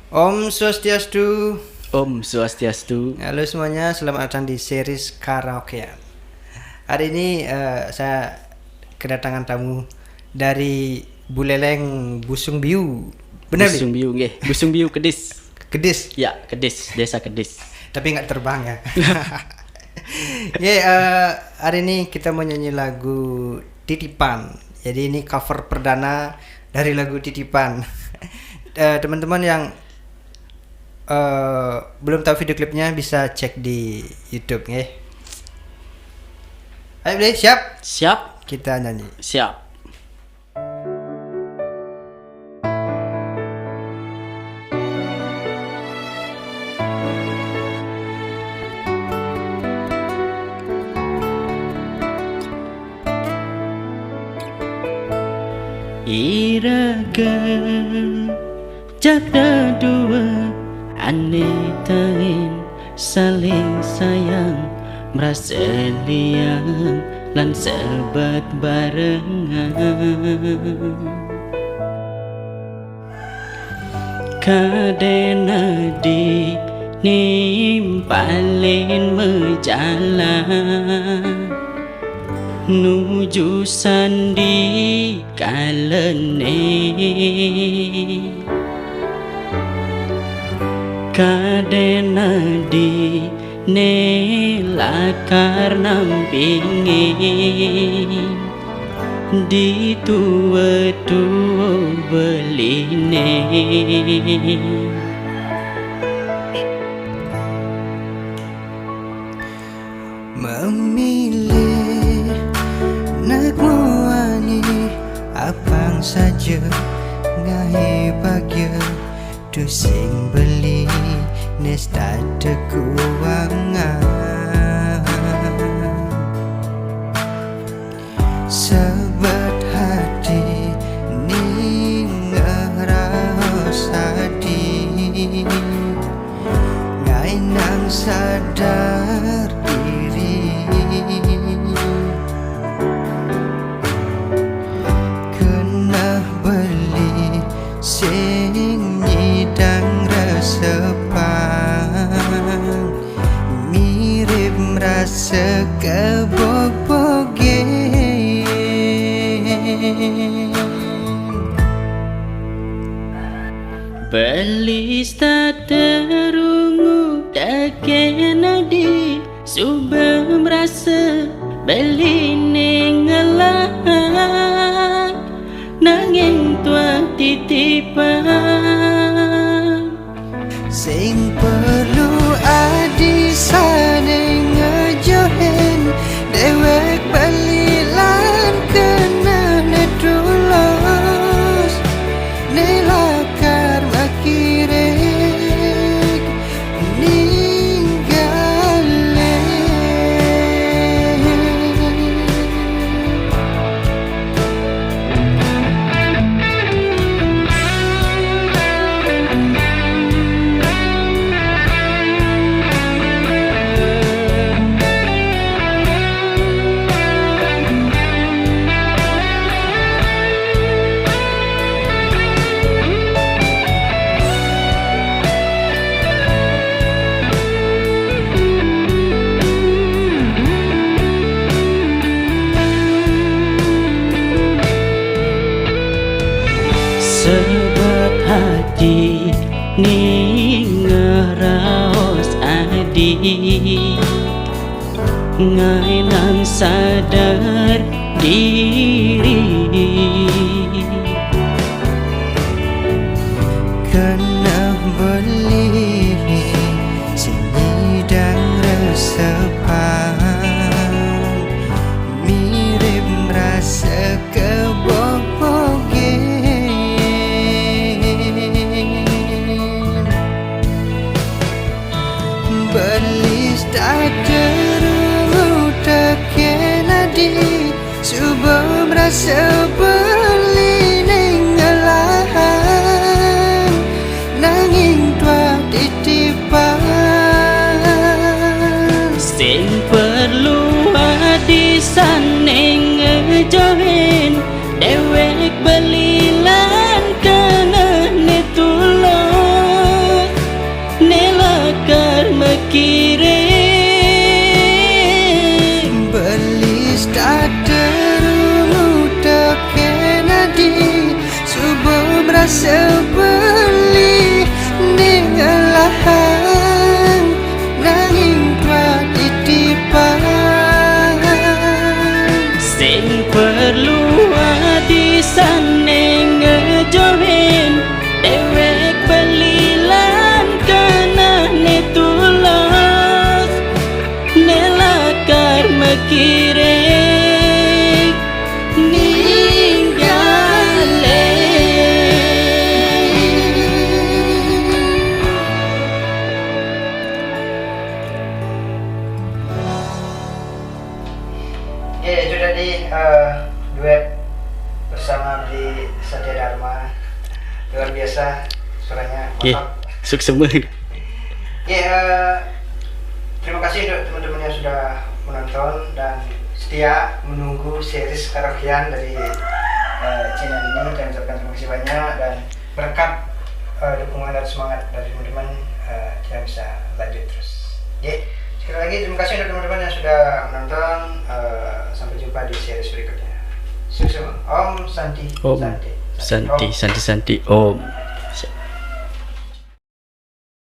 Om Swastiastu. Om Swastiastu. Halo semuanya, selamat datang di series karaokean. Hari ini saya kedatangan tamu dari Buleleng Busung Biu. Benar Busung Biu nggih. Busung Biu Kedis. Kedis, Ya, Kedis, Desa Kedis. tapi nggak terbang ya. Hari ini kita mau nyanyi lagu Titipan. Jadi ini cover perdana dari lagu Titipan. Teman-teman yang belum tahu video klipnya bisa cek di YouTube nggih. Ayo deh, siap? Siap? Kita nyanyi. Siap. Iraga jada dua aneh tain saling sayang merasa liang lan sebat barengan kadena di nimpalin menjalan nuju sandi kalene kadena di nelakar nampingin di tua-tua beline Memilih nagmuani apang saja ngahi bagya tu sing beli nesta keuangan sebet hati ni ngeras hati ngai nang sadar diri kena beli sing nyidang resepan mirip merasa kebobogen beli terungu dakena di suba merasa beli nengelah nanging tua titipan sing perlu adi sane ngejohen dewek balilan kena netulos nelakar makirek ninggale sebab hati ni ngeraos adi ngai nang sadar diri kena beli sinidang resepan mirip merasa kebobogen belis tak terlalu takena di subuh merasa beli nenggalahan nanging tua titipan sing perlu hadisan ning ngejohen dewek belilan kena netulos suaranya Oke, mantap. sukses semua. Terima kasih untuk teman-teman yang sudah menonton dan setia menunggu series karaokean dari channel ini. Dan ucapkan terima kasih banyak, dan berkat dukungan dan semangat dari teman-teman kita bisa lanjut terus. Sekali lagi terima kasih untuk teman-teman yang sudah menonton. Sampai jumpa di series berikutnya. Sukses. Om Santi. Om Santi, Santi, Santi, Om.